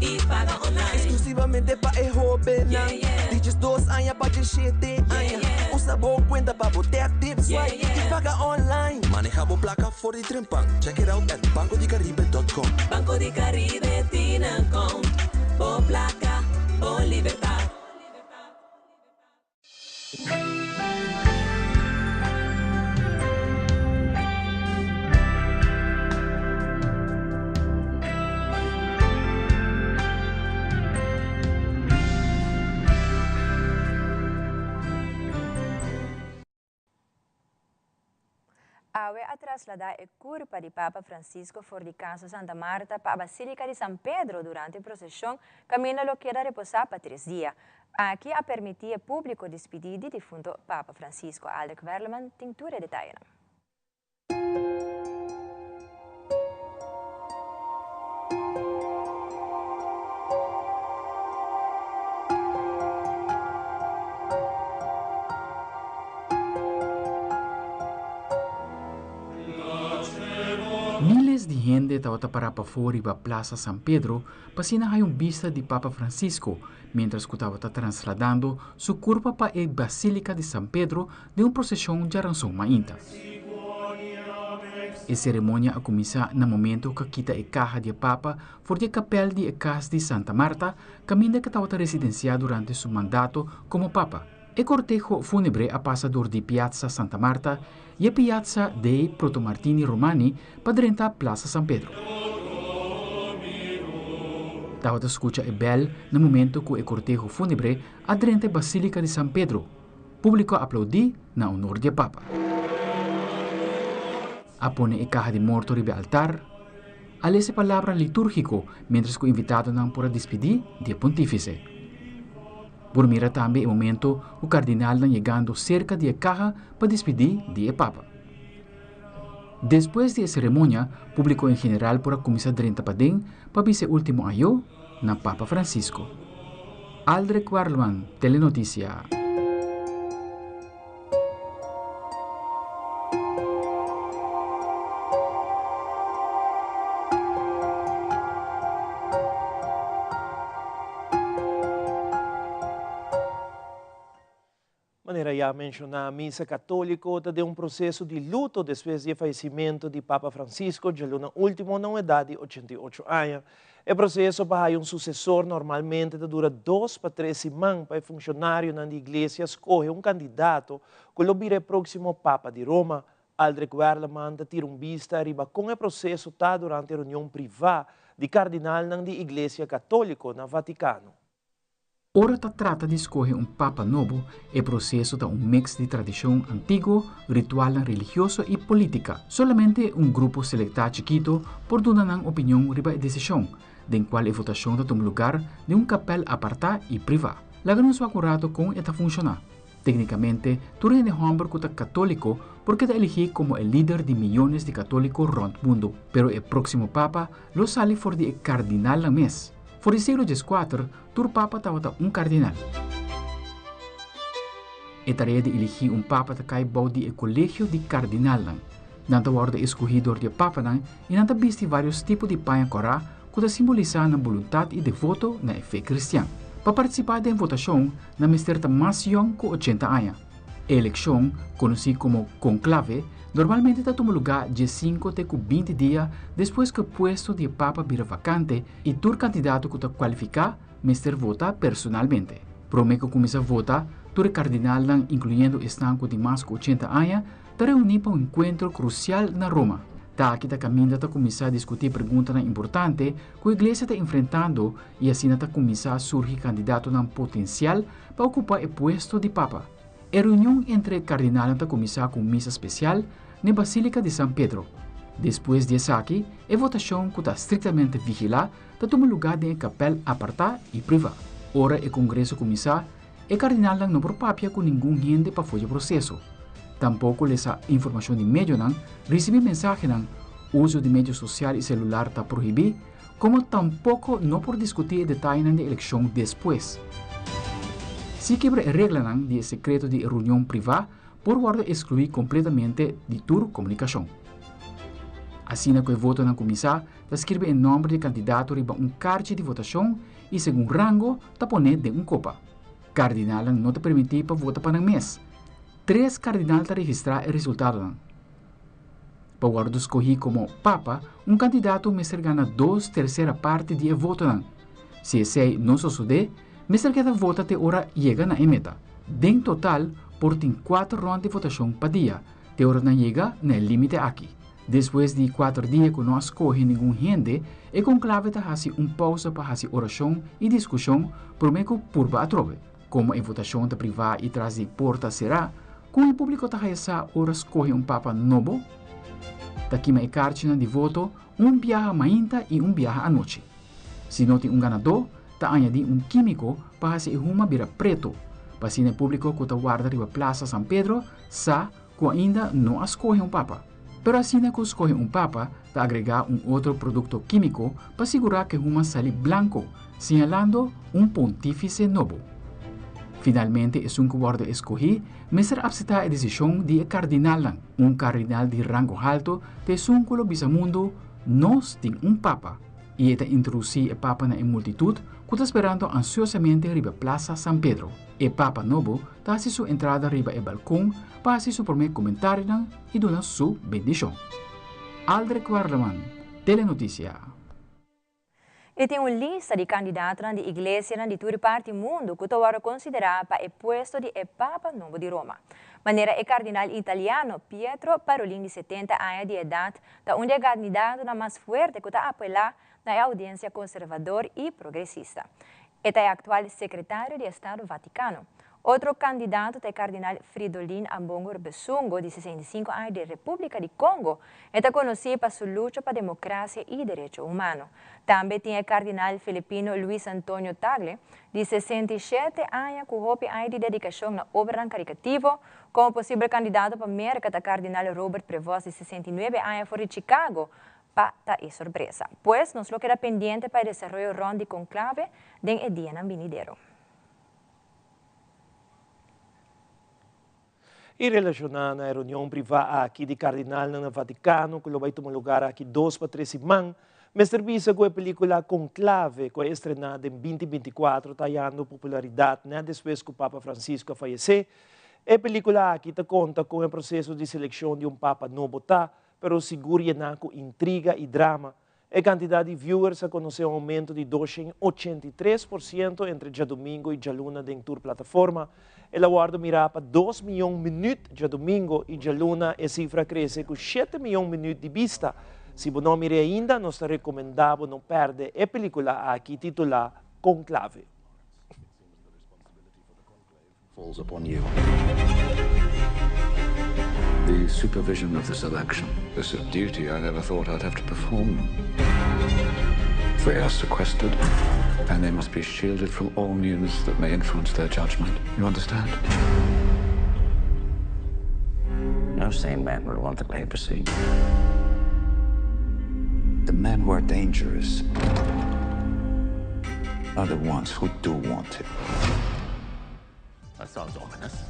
y paga online. Exclusivamente para el joven. Dices 2 años para el 7 años. Usa boa cuenta para botar tips y paga online. Manejamos placa for the Trempan. Check it out at bancodecaribe.com. Banco de Caribe, Tinacom. Por placa, por libertad. Awe a trasladar a curva de Papa Francisco for de Casa Santa Marta para a Basílica de San Pedro durante a procissão, caminho lo queda reposar para 3 dias. Aqui a permitir público despedir de defunto Papa Francisco. Aldec Verleman tem tudo detalhe. Miles de gente estava para fora da Plaza San Pedro para sinahar vista de Papa Francisco, mientras que estava trasladando sua curva para a Basílica de San Pedro de uma procissão de Arançon Mainta. A cerimônia a começar no momento que quita a caja de papa for de capel de casa de Santa Marta, caminho que estava residenciado durante seu mandato como papa. O cortejo fúnebre a passador de Piazza Santa Marta e a Piazza dei Protomartini Romani para direita Plaza San Pedro. Estava a escutar a bell no momento que o cortejo fúnebre aderente a Basílica de San Pedro. Público aplaudi na honor de papa. Apone a caja de morto ribe altar, alese palavra litúrgico, mientras que o invitado não por despedir de pontífice. Por mira também o momento o cardinal não chegando cerca de a caja para despedir de papa. Depois de cerimônia, público em geral por começar a padem para vice último ayo na Papa Francisco. Aldrich Warlman, Telenotícia. Maneira já mencionar a missa católica de um processo de luto depois do falecimento de Papa Francisco, de na última na idade de 88 anos. O processo para um sucessor normalmente dura 2 para 3 semanas para o funcionário na igreja escolher um candidato que o próximo Papa de Roma. Aldrich Warleman tira vista arriba com o processo tá durante a reunião privada de cardinal na igreja católica na Vaticano. Ora trata de escolher um papa novo, é processo de um mix de tradição antigo, ritual religioso e política. Solamente um grupo selectado chiquito por dar uma opinião riba a decisão, den qual a votação toma lugar de um capel apartado e privado. Laga não sou acurado com esta funcionar. Tecnicamente, tudo é Hamburgo é católico porque está elegido como o líder de milhões de católicos rond mundo, pero o próximo papa lo sale for de cardinal na mês. For o século XIV, tur papa estava um cardinal. A tarefa de eleger um papa cai de o colégio de cardinal. Nanta ordem escolhido de papa e nanta viste vários tipos de panha corá que simbolizam a vontade e devoto na fé cristã. Para participar da votação, na misterta mais young com 80 anos. A eleição, conhecida como conclave, normalmente toma lugar de 5 até 20 dias depois que o posto de papa vira vacante e todo candidato que está qualificado mister vota personalmente. Promete que começa a votar, todo cardinal, incluindo o estanco de mais de 80 anos, está reunido para um encontro crucial na Roma. Tá que está caminhando a começar a discutir perguntas importantes que a igreja está enfrentando e assim está começar a surgir candidato potencial para ocupar o posto de papa. A reunião entre cardinais está começar com missa especial na Basílica de San Pedro. Depois de aqui, a votação que está estritamente vigilada está tomando lugar em capel apartado e privado. Ora, o congresso começar, o cardinal não propapia com nenhum gente para fazer o processo. Tampouco essa informação de meio não recebe mensagem não, uso de mídia social e celular está proibido, como tampouco não por discutir detalhes da eleição depois. Se quebra a regra não de secreto de reunião privada, por guarda excluir completamente de toda comunicação. Assim que o voto não começar, está escreve o nome de candidato riba um card de votação e segundo rango está poner de copa. Cardinal não te permite para votar para um mês. 3 cardinais te registrar o resultado. Para guarda escolher como papa, um candidato mestre gana 2/3 parte de voto. Se esse não sucede, mestre que vota até hora chega na meta. Den total, por 4 rondas de votação para dia, te hora não chega no limite aqui. Depois de 4 dias que não escolhe nenhum gente, é conclave de fazer pausa para fazer oração e discussão por meio que purba a trove. Como a votação da privada e traz de porta será, com o público está essa hora escolhe papa novo, daqui mais cartina de voto, viaja mainta e viaja à noite. Se não tem ganador, está añadir químico para fazer uma vira preto, para se o público que está guarda riba Plaza San Pedro, sa que ainda não escolhe papa. Pero assim que escolhe papa, está agregar outro produto químico para segurar que uma sale blanco, señalando pontífice novo. Finalmente, é que guarda escolher, mestre aceitar a decisão de cardinal, cardinal de rango alto, de sunculo bisamundo, nós tem papa, e está introduzir o papa na multitud, que está esperando ansiosamente riba Plaza San Pedro. O papa novo está a sua entrada riba o balcão, para fazer seu primeiro comentário e donar sua bendição. Aldrich Warleman, Telenoticia. E tem uma lista de candidatos da igreja de toda parte do mundo que estão considerados para o posto de Papa Novo de Roma. Maneira é cardinal italiano Pietro Parolin, de 70 anos de idade, da onde é candidato mais forte que está apoiado na audiência conservador e progressista. Ele é atual secretário de Estado Vaticano. Outro candidato é o cardinal Fridolin Ambongo Besungo, de 65 anos, da República de Congo. Ele é conhecido por sua luta para a democracia e direitos humanos. Também tem o cardinal filipino Luis Antonio Tagle, de 67 anos, com hobby de dedicação na obra caritativa. Como possível candidato para a América, o cardinal Robert Prevost, de 69 anos, foi de Chicago. Pata e surpresa, pues nos lo queda pendiente para el desarrollo ron de conclave den el día venidero. E relacionado à reunião privada aqui de Cardinal no Vaticano, que vai tomar lugar aqui 2 para 3 semanas, me serviço com a película Conclave, que é estrenada em 2024, tallando popularidade, né, depois que o Papa Francisco faleceu. A película aqui conta com o processo de seleção de um Papa novo, pero seguro com intriga e drama. A quantidade de viewers conheceu um aumento de 283% entre dia domingo e dia luna dentro da plataforma. Ela guarda mirar para 2 milhões de minutos dia domingo e dia luna a cifra cresce com 7 milhões de minutos de vista. Se você não mira ainda, nós recomendamos não perder a película aqui titulada Conclave. Falls upon you. The supervision of this election. This is a duty I never thought I'd have to perform. They are sequestered, and they must be shielded from all news that may influence their judgment. You understand? No sane man would want the papacy. The men who are dangerous are the ones who do want it. That sounds ominous.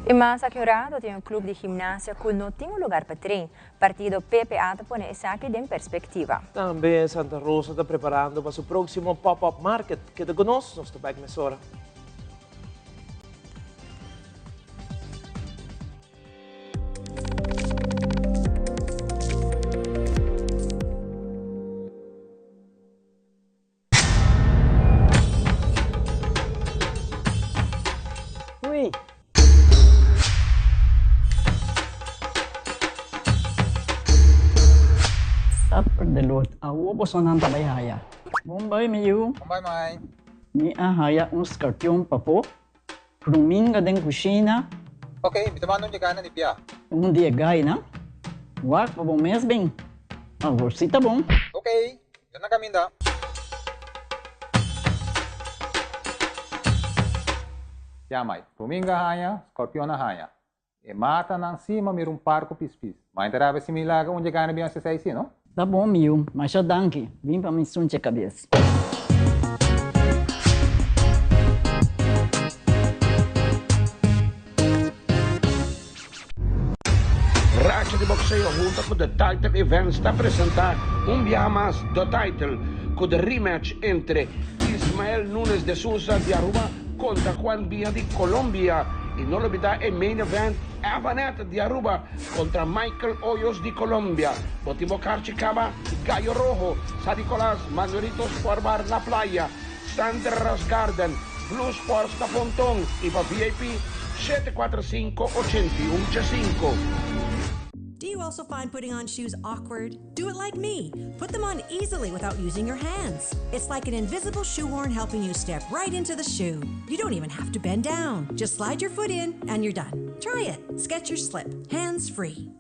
E mais acurado tem um clube de ginásio que não tem um lugar para treinar. Partido PPA põe isso aqui em perspectiva. Também Santa Rosa está preparando para seu próximo pop-up market. Queda conosco, nós estamos nessa hora. Ui! Upper the Lord, awo po sa nang tabayhaya. Bombay miyu. Bombay mai. Ni ahaya un skartyong papo. Pruminga den kusina. Okay, bitamano niya kana ni Pia. Un dia gay na. Wak pa bong mes bing. Agorsita bong. Okay, yan na kami da. Pia mai, pruminga haya, skorpion na haya. E mata nang sima mirung parko pispis. Mainterava similaga onde kana biyan sa saisi, no? Tá bom, Miu, mas já danke. Vim para me sunte a cabeça. Rádio de Boxeio junto com The Title Events está a apresentar dia mais The Title, com o rematch entre Ismael Nunes de Souza de Aruba contra Juan Villa de Colômbia. E não olvidar o main event, Avanet de Aruba contra Michael Hoyos de Colombia. Motivo Carchicaba, Gallo Rojo, Sadicolas, Manuelitos Forbar La Playa, Sanders Garden, Blue Sports da Pontón e para VIP 745-8115. Do you also find putting on shoes awkward? Do it like me. Put them on easily without using your hands. It's like an invisible shoehorn helping you step right into the shoe. You don't even have to bend down. Just slide your foot in and you're done. Try it. Skechers Slip. Hands free.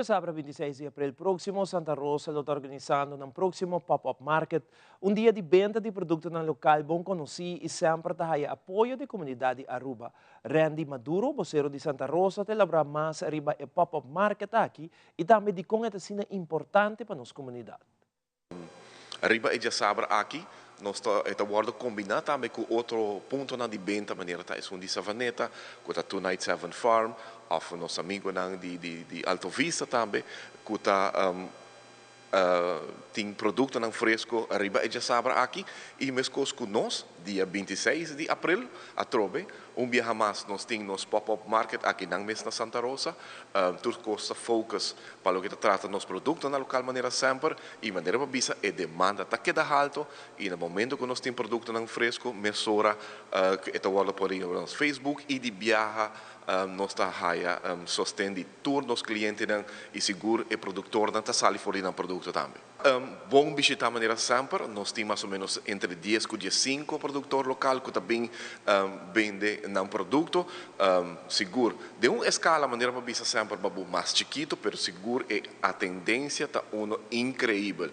Hoje, sábado 26 de abril próximo, Santa Rosa está organizando um próximo pop-up market, dia de venda de produtos no local bom conhecido e sempre está apoio da comunidade Aruba. Randy Maduro, vocero de Santa Rosa, te labra mais arriba e pop-up market aqui e também de como é importante para nossa comunidade. Arriba e já sabe aqui, nós estamos combinando também com outro ponto de venda, maneira tá é de Savaneta, com a Tonight Seven Farm, ou nosso amigo de Alto Vista também, que tem produto fresco arriba e já sabe aqui, e mesmo com nós, dia 26 de abril, a Trobe, dia mais nós temos nosso pop-up market aqui na mesma Santa Rosa, tudo costa focus para o que trata nos produtos na local maneira sempre, e maneira para bisa é demanda tá queda alto, e no momento que nós temos produto fresco, mesura que é o por aí no Facebook e de viaja nós está sustendo todos os clientes e seguro e produtor não está sali fora do produto também. Bom visitar maneira sempre, nós temos mais ou menos entre 10 e 15 produtor local que também vende um produto seguro. De uma escala maneira para bisa sempre babu mais chiquito, pero seguro e a tendência está incrível.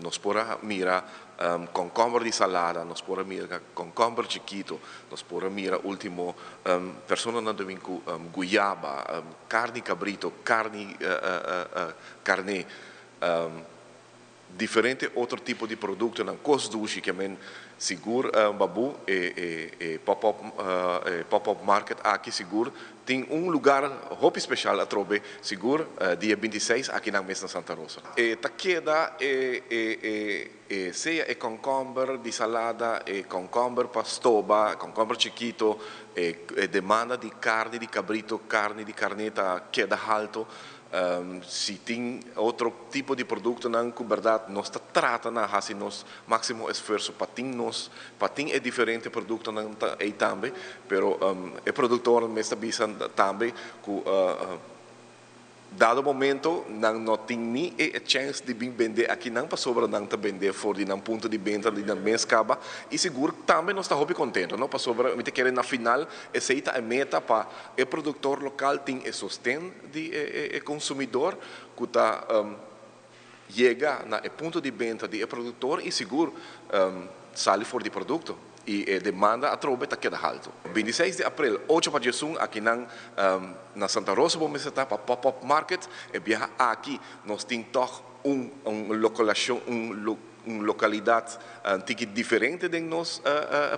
Nós podemos mirar concombre de salada, nós podemos mirar concombre chiquito, nós podemos mirar último persona na domingo guiaba, carne cabrito, carne diferente outro tipo de produto na cosdushi que men seguro babu e pop-up market aqui seguro tem lugar roupa especial a trobe seguro dia 26 aqui na mesma Santa Rosa e taqueda seja concombre de salada e concombre pastoba concombre chiquito e demanda de carne de cabrito carne de carneta queda alto se tem outro tipo de produto na verdade nós está tratando assim nos máximo esforço para tem é diferente produto não é também pero o produtor me está visando também que dado momento não tem nem a chance de vender aqui não para sobra não tá vender fora de um ponto de venda de mês acaba e seguro também nós está hobby contente não para sobra me te querem na final aceita a meta para o produtor local tem o sustento de consumidor que está chega na ponto de venda de produtor e seguro sai fora de produto e demanda a trobe está queda alto. 26 de abril, 8 para Jesus, aqui na Santa Rosa, vamos estar para pop-up market, e viaja aqui, nós temos localidade diferente de nos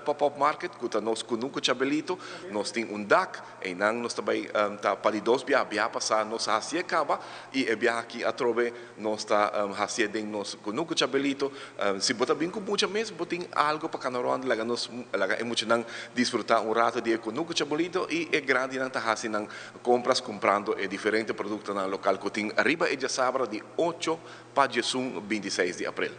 pop-up market, que nós conhecemos Chabelito, nós temos DAC, e nós também para dos viajar passar nós hacia acaba e viajar aqui a trobe nós está hacia de nós conhecemos Chabelito, se botar bem com muita mesmo, botem algo para canaron, laga nós é muito não desfrutar rato de conhecemos Chabelito e é grande não tá hacia não compras comprando diferente produto na local que tem arriba e já sabra de 8 para Jesus 26 de abril.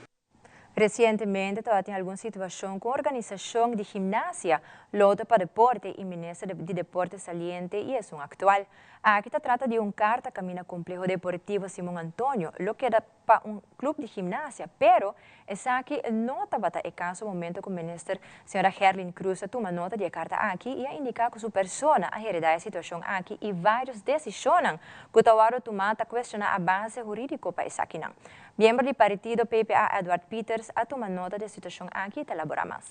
Recientemente, estava tem alguma situação com a organização de gimnasia, luta para deporte e ministra de deporte saliente e é atual. Aqui se trata de carta camina complejo deportivo Simón Antonio, lo que era para clube de gimnasia, pero essa aqui não estava o caso momento que o ministro, senhora Herlin Cruz, toma nota de carta aqui e a indicar que sua persona a heredar a situação aqui e vários decisões que o tomar a questionar a base jurídica para essa aqui não. Membro do partido PPA, Edward Peters, a tomar nota da situação aqui e elaborar mais.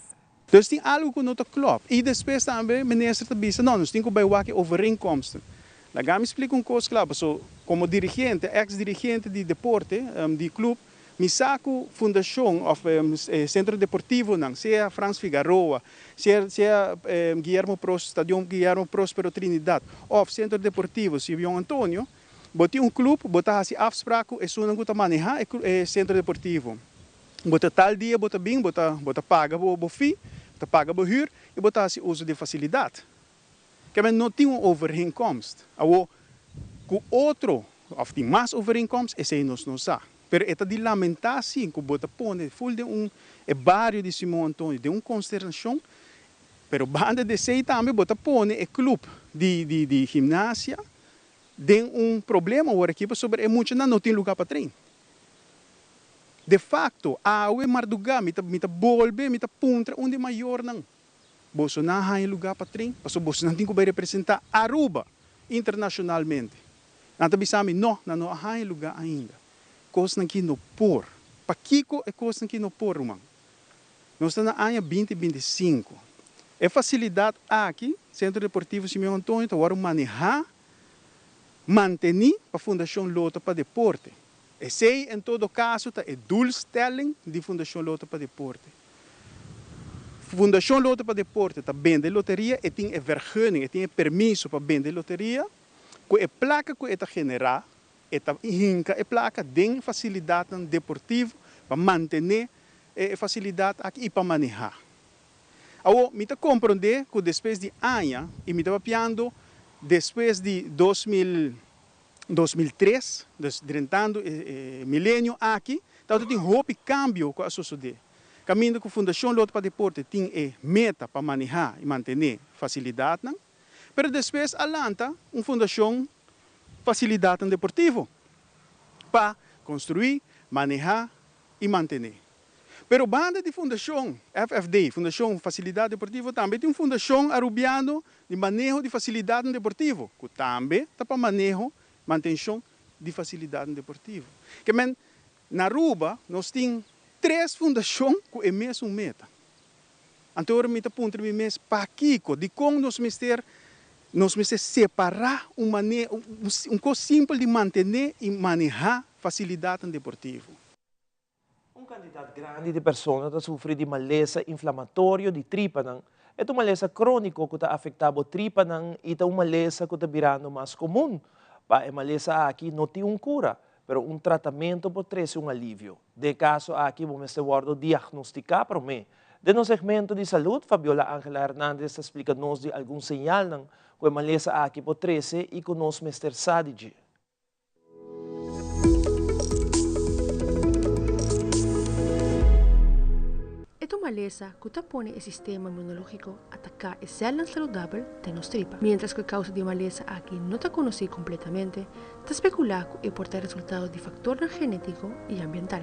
Dus tem algo que não está claro. E depois também o ministro está dizendo, não, nós temos que ver overeenkomsten. Lá me explica coisa claro, como dirigente, ex-dirigente de deporte, de clube, me saco fundação, centro deportivo, seja Franz Figueroa, seja Guillermo Stadium Guillermo Próspero Trinidad, ou centro deportivo Simón Antonio, botei clube, botar assim afspraken, é só não que manejar o centro deportivo. Botar tal dia, botar bem, botar paga o fee, botar paga o huur e botar assim uso de facilidade. Que não tem uma overeenkomst. Com outro, ou tem mais overeenkomst, esse nós não sabe. Pero é de lamentar sim que botar põe full de barrio de Simón Antonio, de consternação. Pero banda de sei também botar põe clube de gimnasia. Tem problema agora aqui sobre muito não tem lugar para treinar. De facto, a Marduga me volve, me punta onde maior não. Bolso não tem lugar para treinar, porque Bolso não tem que representar Aruba internacionalmente. Natabisami, no ahay lugar ainda. Coisa não que no por. Paquico é coisa que no por, irmão. Nós estamos na ANHA 2025. É facilidade aqui, Centro Deportivo Simeão Antônio, agora manejar, manter para a Fundação Lota para Deporte. E sei, em todo caso, é doelstelling de Fundação Lota para Deporte. Fundação Lota para Deporte está vende loteria e tem vergunning, tem permisso para vender loteria. Com a placa que está generar, está hinca a placa de facilidade deportiva para manter a facilidade aqui e para manejar. Agora, me está compreender que depois de anos, e me está papiando, depois de 2003, durante o milênio aqui, então tem roupa e cambio com a sociedade. Caminho que a Fundação Lota para Deporte tem meta para manejar e manter facilidade, mas depois alanta uma fundação facilidade deportiva para construir, manejar e manter. Pero banda de fundação FFD, Fundação Facilidade Deportiva, também tem uma fundação arubiano de manejo de facilidade deportiva, que também está para manejo, manutenção de facilidade deportiva. Que na Aruba nós temos 3 fundações com a mesma meta. Então, eu me ponto para Kiko, de como nós separar coisa simples de manter e manejar facilidade deportiva. Um candidato grande de pessoas que sofrem de maleza inflamatória de tripa. É uma maleza crônica que está afetando a tripa e é uma maleza que está virando mais comum. A maleza aqui não tem uma cura, mas um tratamento pode trazer um alívio. De caso aqui, vamos diagnosticar para mim. De no segmento de saúde, Fabiola Ángela Hernández explica-nos de algum sinal que a maleza aqui pode trazer e que nós Mr. Sadiji. Esta maleza que pone o sistema imunológico a atacar as células saudáveis de nossa tripa. Mientras que a causa de maleza aqui não está conhecida completamente, está especulado que pode ter resultado de fator genético e ambiental.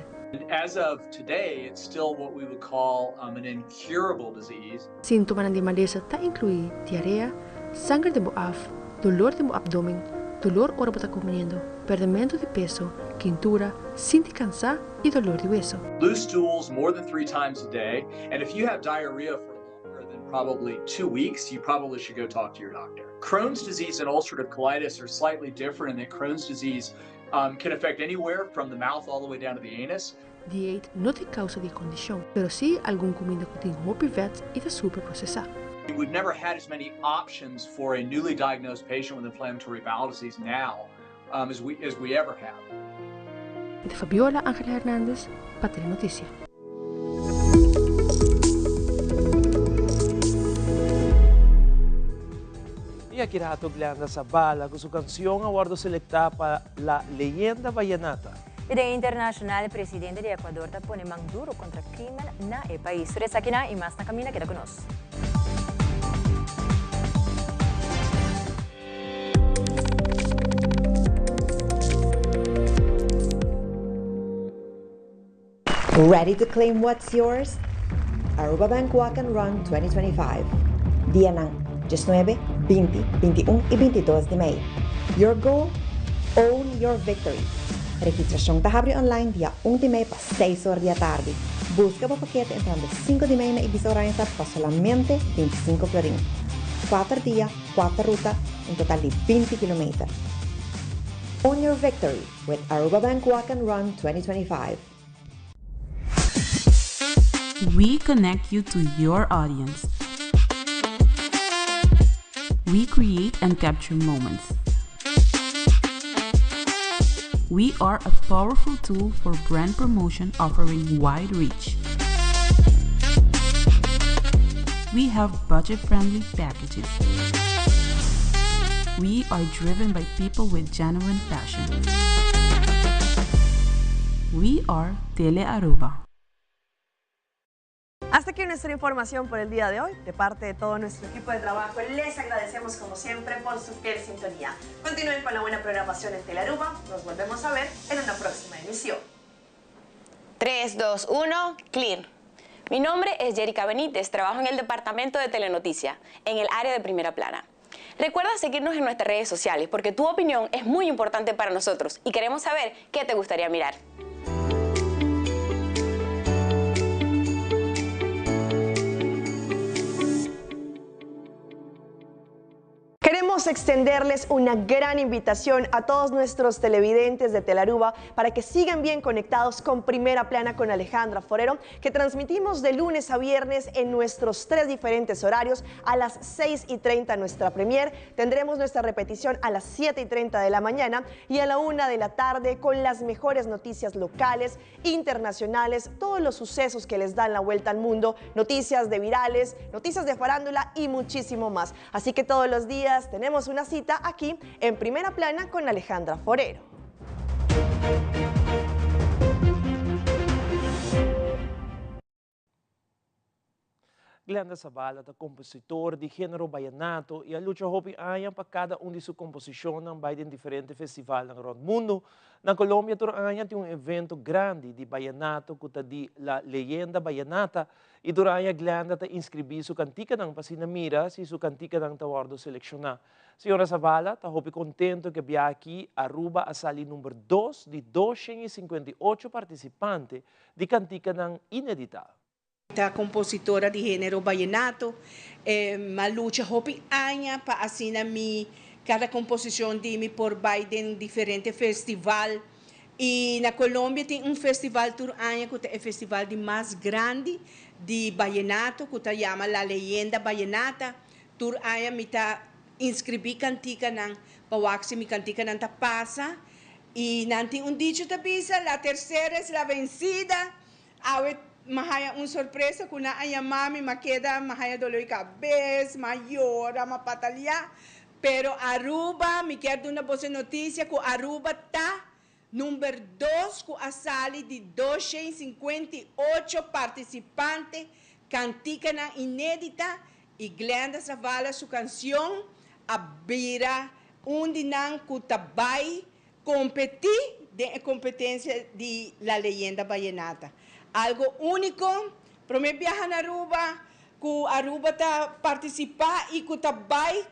As of today, it's still what we would call an incurable disease. Sintomas de maleza está incluído diarreia, sangre de boaf, dolor de abdômen, dolor hora para comiendo, perdimento de peso, quintura, sentir cansado e dolor de hueso. Loose stools more than 3 times a day, and if you have diarrhea for longer than probably 2 weeks, you probably should go talk to your doctor. Crohn's disease and ulcerative colitis are slightly different in that Crohn's disease can affect anywhere from the mouth all the way down to the anus. Dieta não tem causa de condição, pero sim alguma comida que tem muito vet e está super processada. We've never had as many options for a newly diagnosed patient with inflammatory bowel disease now as we ever have. De Fabiola Ángela Hernández, para Telenoticia. Y aquí rato Glenda Zabala con su canción aguardo selectada para la leyenda vallenata. E de internacional, o presidente de Equador está pone mão duro contra o crime na país. Por isso aqui e mais na caminha queda conosco. Ready to claim what's yours? Aruba Bank Walk and Run 2025. Dia ng 19, 20, 21 e 22 de May. Your goal? Own your victory. Registração está abre online dia 1 de May para 6 horas da tarde. Busca o paquete entrando 5 de May na Ibiza Oriental para solamente 25 florin. 4 dias, 4 rutas, um total de 20 km. Own your victory with Aruba Bank Walk and Run 2025. We connect you to your audience. We create and capture moments. We are a powerful tool for brand promotion offering wide reach. We have budget-friendly packages. We are driven by people with genuine passion. We are Tele Aruba. Hasta aquí nuestra información por el día de hoy. De parte de todo nuestro equipo de trabajo, les agradecemos como siempre por su fiel sintonía. Continúen con la buena programación en Telearuba. Nos volvemos a ver en una próxima emisión. 3, 2, 1, clear. Mi nombre es Jerica Benítez, trabajo en el departamento de Telenoticia, en el área de primera plana. Recuerda seguirnos en nuestras redes sociales porque tu opinión es muy importante para nosotros y queremos saber qué te gustaría mirar. Queremos extenderles una gran invitación a todos nuestros televidentes de Telaruba para que sigan bien conectados con Primera Plana con Alejandra Forero, que transmitimos de lunes a viernes en nuestros 3 diferentes horarios. A las 6:30 nuestra premier, tendremos nuestra repetición a las 7:30 de la mañana y a la 1 de la tarde con las mejores noticias locales, internacionales, todos los sucesos que les dan la vuelta al mundo, noticias de virales, noticias de farándula y muchísimo más. Así que todos los días tenemos una cita aquí en Primera Plana con Alejandra Forero. Glenda Zavala, compositor de género vallenato, e a luta hopi aia para cada de sua composição vai em diferentes festivais no mundo. Na Colômbia, Turanya tem evento grande de vallenato, que está de la leyenda vallenata, e Turanya Glenda está inscrever sua cantica não para sina mira, se sua cantica não está guardo selecionar. Senhora Zavala, está hopi contento que via aqui Aruba a sali número 2 de 258 participantes de cantica não inédita. Esta compositora de género vallenato, malucha hopi aña pa asina mi cada composición de mi por Biden diferente festival e na Colômbia tem festival tur aña que é o festival de mais grande de vallenato que se chama La Leyenda Vallenata. Tur aña mi ta inscrevi cantica nan pawaxi mi cantica nan ta pasa e nanti dicho ta bisa la tercera es la vencida. Awet mahaya sorpresa kuna aya mami maqueda mahaya dolor de cabeça, maiora, mapatalha. Pero Aruba, me quero dar uma boa notícia que Aruba tá número 2 com a sala de 258 participantes, cantica inédita e Glenda Zavala sua canção abira onde não vai competir de competência de La Leyenda Vallenata. Algo único, para mim viajar na Aruba, que Aruba tá participar e que vai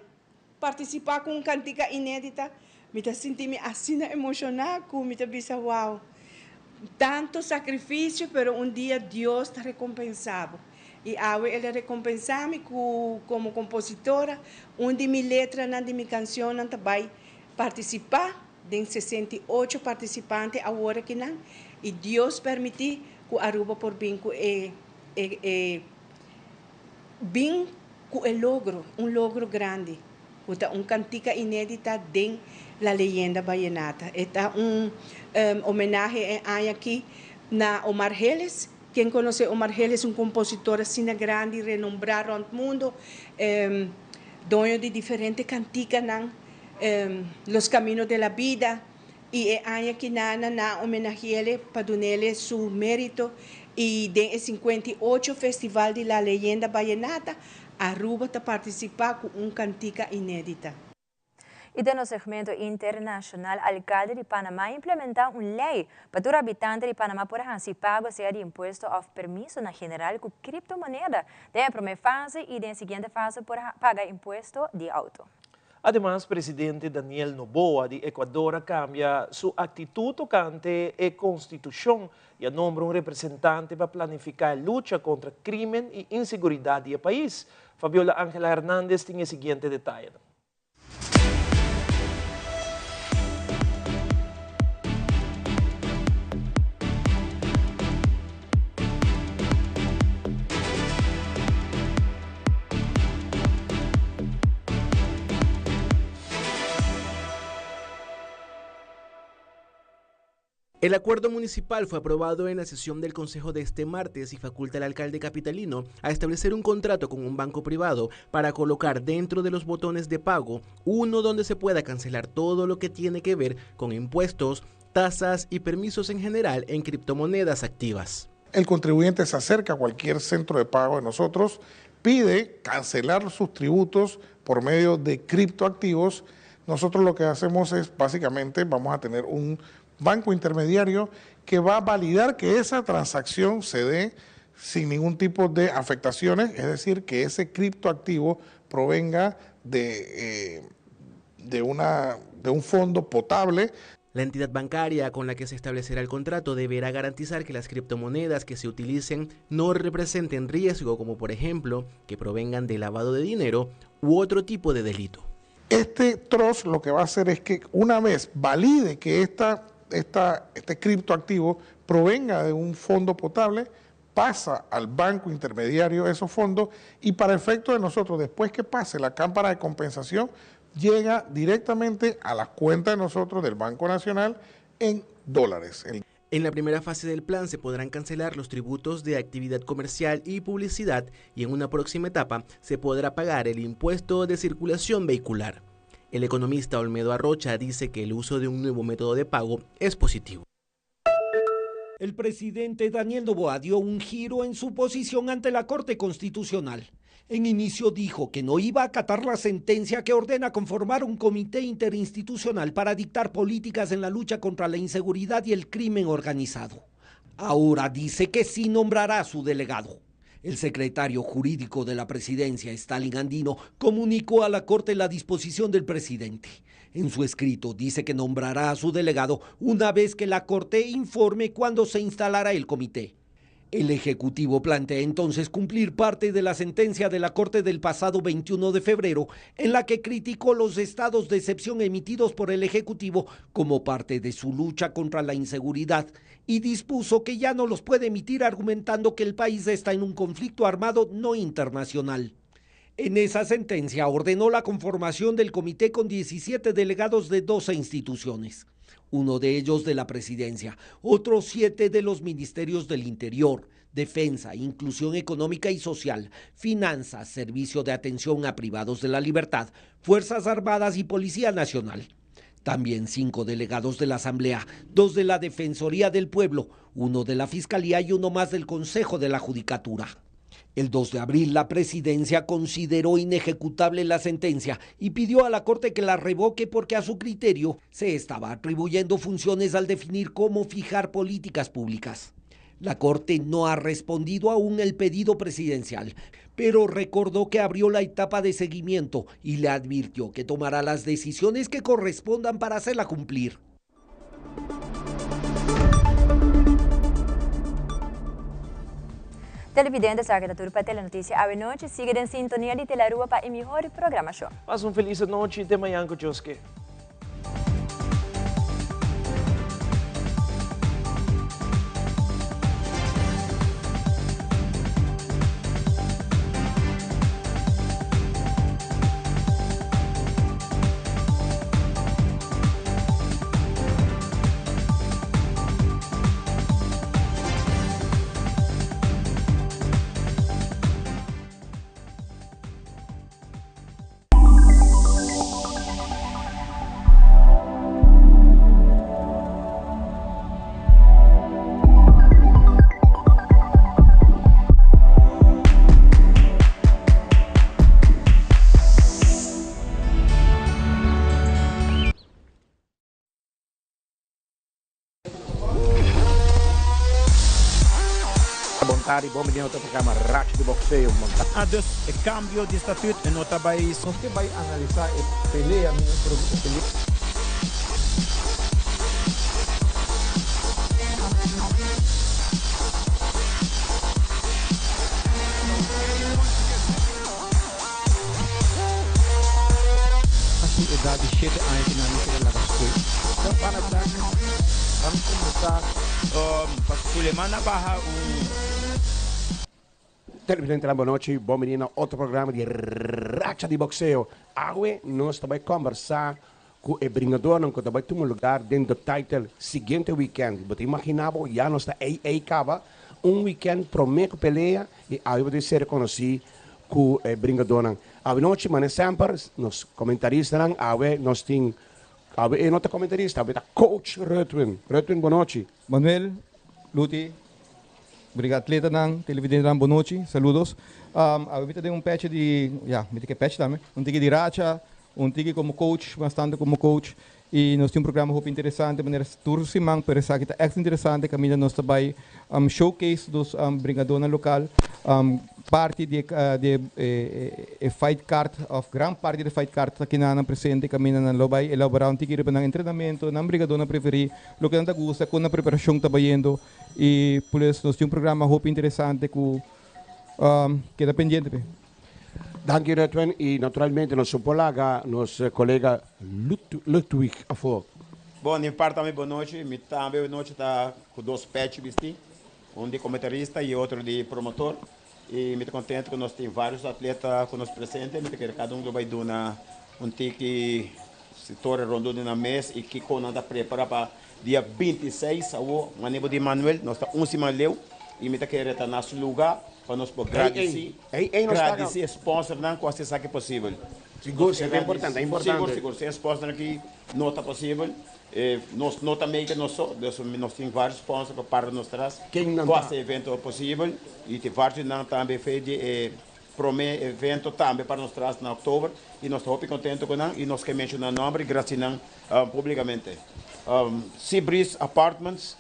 participar com cantica inédita, me tá sentindo assim emocionada, que me tá pensando, uau, tanto sacrifício, pero dia Deus está recompensado. E agora ele recompensar-me como compositora, onde minha letra, de minha canção, vai participar de 68 participantes agora que não, e Deus permitir que Aruba por bem bem logro, logro grande, cantica inédita de La Leyenda Vallenata. Está homenagem aqui na Omar Geles. Quem conhece Omar Geles, compositor assim grande, renombrado no mundo, dono de diferentes canticas, Los Caminos de la Vida. E aqui na homenagem para dar seu mérito e de 58 Festival de La Leyenda Vallenata, Aruba está participar com cantica inédita. E no segmento internacional, o alcalde de Panamá implementou uma lei para os habitantes de Panamá por pago seja de imposto ou permisso na general com criptomoeda. Da primeira fase e da seguinte fase por pagar imposto de auto. Además, presidente Daniel Noboa de Ecuador cambia su actitud tocante a Constitución y nombra un representante para planificar la lucha contra el crimen y inseguridad del país. Fabiola Ángela Hernández tiene el siguiente detalle. El acuerdo municipal fue aprobado en la sesión del Consejo de este martes y faculta al alcalde capitalino a establecer un contrato con un banco privado para colocar dentro de los botones de pago uno donde se pueda cancelar todo lo que tiene que ver con impuestos, tasas y permisos en general en criptomonedas activas. El contribuyente se acerca a cualquier centro de pago de nosotros, pide cancelar sus tributos por medio de criptoactivos. Nosotros lo que hacemos es básicamente vamos a tener un banco intermediario que va a validar que esa transacción se dé sin ningún tipo de afectaciones, es decir, que ese criptoactivo provenga de un fondo potable. La entidad bancaria con la que se establecerá el contrato deberá garantizar que las criptomonedas que se utilicen no representen riesgo, como por ejemplo que provengan de lavado de dinero u otro tipo de delito. Este trust lo que va a hacer es que una vez valide que este criptoactivo provenga de un fondo potable, pasa al banco intermediario esos fondos y para efecto de nosotros, después que pase la cámara de compensación, llega directamente a las cuentas de nosotros del Banco Nacional en dólares. En la primera fase del plan se podrán cancelar los tributos de actividad comercial y publicidad y en una próxima etapa se podrá pagar el impuesto de circulación vehicular. El economista Olmedo Arrocha dice que el uso de un nuevo método de pago es positivo. El presidente Daniel Noboa dio un giro en su posición ante la Corte Constitucional. En inicio dijo que no iba a acatar la sentencia que ordena conformar un comité interinstitucional para dictar políticas en la lucha contra la inseguridad y el crimen organizado. Ahora dice que sí nombrará a su delegado. El secretario jurídico de la presidencia, Stalin Andino, comunicó a la Corte la disposición del presidente. En su escrito dice que nombrará a su delegado una vez que la Corte informe cuándo se instalará el comité. El Ejecutivo plantea entonces cumplir parte de la sentencia de la Corte del pasado 21 de febrero, en la que criticó los estados de excepción emitidos por el Ejecutivo como parte de su lucha contra la inseguridad y dispuso que ya no los puede emitir argumentando que el país está en un conflicto armado no internacional. En esa sentencia ordenó la conformación del comité con 17 delegados de 12 instituciones. Uno de ellos de la presidencia, otros 7 de los ministerios del Interior, Defensa, Inclusión Económica y Social, Finanzas, Servicio de Atención a Privados de la Libertad, Fuerzas Armadas y Policía Nacional. También 5 delegados de la Asamblea, 2 de la Defensoría del Pueblo, 1 de la Fiscalía y 1 más del Consejo de la Judicatura. El 2 de abril, la presidencia consideró inejecutable la sentencia y pidió a la Corte que la revoque porque a su criterio se estaba atribuyendo funciones al definir cómo fijar políticas públicas. La Corte no ha respondido aún el pedido presidencial, pero recordó que abrió la etapa de seguimiento y le advirtió que tomará las decisiones que correspondan para hacerla cumplir. Televidentes, a Turpa Telenotícia Ave Noite, siga em sintonia de Telarua para a melhor programação. Passa feliz noite e até amanhã, Joske. Bom menino do programa Rádio de Boxeio. Dus o cambio de estatuto em outro país. Você vai analisar a peleia, Assim, idade cheia de anos na lista da Gascoy. Então, vamos começar. Para Sulemana Barra, Televidente, boa noite, bom menino, outro programa de Racha de Boxeo. Agora, nós também conversar com o bringador, que também tem um lugar dentro do title seguinte weekend. Você imaginava, já nós está aí acaba, weekend prometo peleia e aí você ser conhecido com o bringador. A noite, mas sempre, nos comentaristas, nós temos, e não comentarista, coach Rutwin. Rutwin, boa noite. Manuel, Luti, obrigado, atleta, televidente, boa noite, saludos. Ahorita tenho patch de, me patch também, tique de racha, tique como coach, bastante como coach, e nós temos programa muito interessante, maneira todos semana, para essa que é interessante, caminho nós também showcase dos brigadores local, parte de fight card of gran parte de fight card que na presente caminha na lobby elaborar um tigre para treinamento na brigador na preferir lo que não gusta com a preparação trabalhando e por isso nós temos programa muito interessante que queda pendente. Dank je Redwen e naturalmente nosso colega, nosso colega Ludwig Afo. Bom, em parte também boa noite, me também boa noite tá com dois pets vesti, um de comentarista e outro de promotor. E me contente que nós temos vários atletas que nos presentes, me que cada vai dar um tique setor rondando na mês e que quando anda prepara para dia 26 ao maneiro de Manuel, nós está semana leu e me que estar nosso lugar para nós poder agradecer sponsor não com essa que possível. Seguro, é importante, é importante. Seguro, se sponsor aqui não está possível. Nós não também que nós temos vários sponsors para nós trás. Quem não com esse evento possível e tem vários não também fez promete evento também para nós trás em outubro e nós estamos contentes com não e nós queremos mencionar nome e gratidão publicamente. Seabreeze Apartments,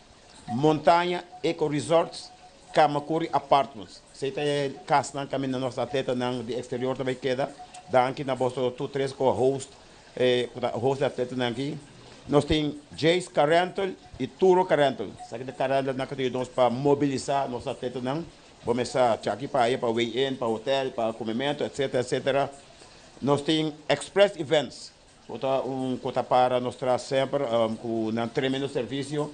Montanha Eco Resorts, Kamakuri Apartments. Se tem casa não caminho na nossa atleta não de exterior também queda. Daqui na bolsa tu três com host da atleta não aqui. Nós temos Jace Carental e Turo Carental. Sabe que Carental não que nós para mobilizar nossa atleta não. Vamos aqui para ir para weigh-in, para hotel, para comimento, etc, etc. Nós temos Express Events. Cota para nós sempre com um tremendo serviço.